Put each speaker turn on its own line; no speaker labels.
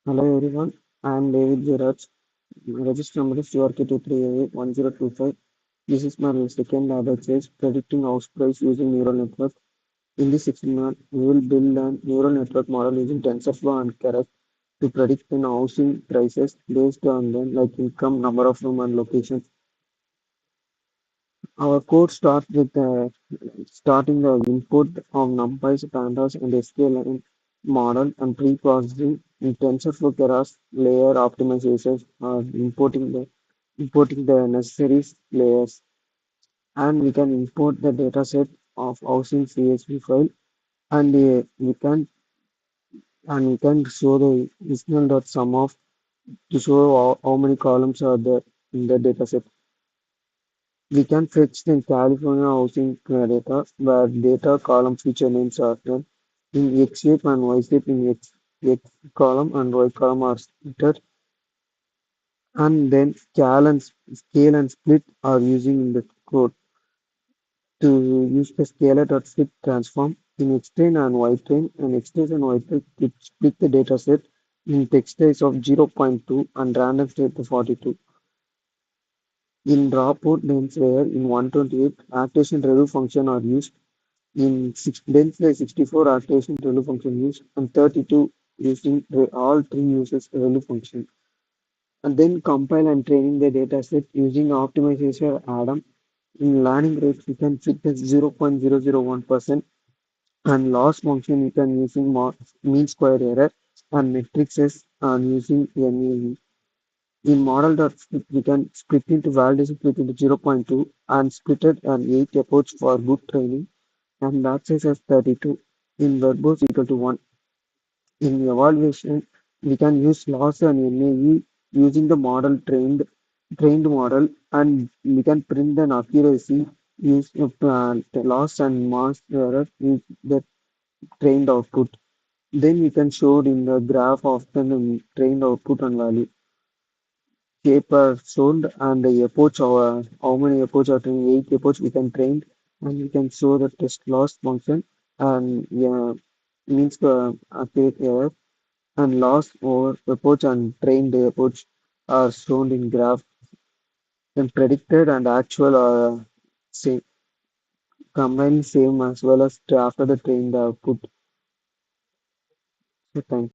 Hello everyone, I am David Gerards. My register number is URK23A1025. This is my second lab exercise predicting house price using neural network. In this experiment, we will build a neural network model using TensorFlow and Keras to predict the housing prices based on them like income, number of room and location. Our code starts with starting the input of numpys, pandas, and SQL model and pre-processing in TensorFlow Keras layer optimizations are importing the necessary layers, and we can import the dataset of housing CSV file, and we can show the sum of to show how many columns are there in the dataset. We can fetch the California housing data where data column feature names are done in X shape and Y shape in X column and Y column are entered, and then scale and split are using in the code to use the scalar dot split transform in X train and Y train, and X train and Y train to split the data set in text size of 0.2 and random state to 42. In raw port names where in 128 activation review function are used. In Densely 64 activation ReLU function use and 32 using all three uses ReLU function. And then compile and training the dataset using optimization Adam. In learning rates, we can fit the 0.001% and loss function we can using mean square error and matrices and using MEV. In model.split, we can split into validation split into 0.2 and split it and 8 approach for good training and that size as 32 in verbose equal to 1. In evaluation, we can use loss and NAE using the model trained model, and we can print an accuracy use the loss and mass error with the trained output. Then we can show it in the graph of the trained output and value. Shape are shown and the approach how many approach are trained, 8 approach we can train and we can show the test loss function and means accurate error and loss over approach and trained approach are shown in graph and predicted and actual are same combined same as well as after the trained output. So thank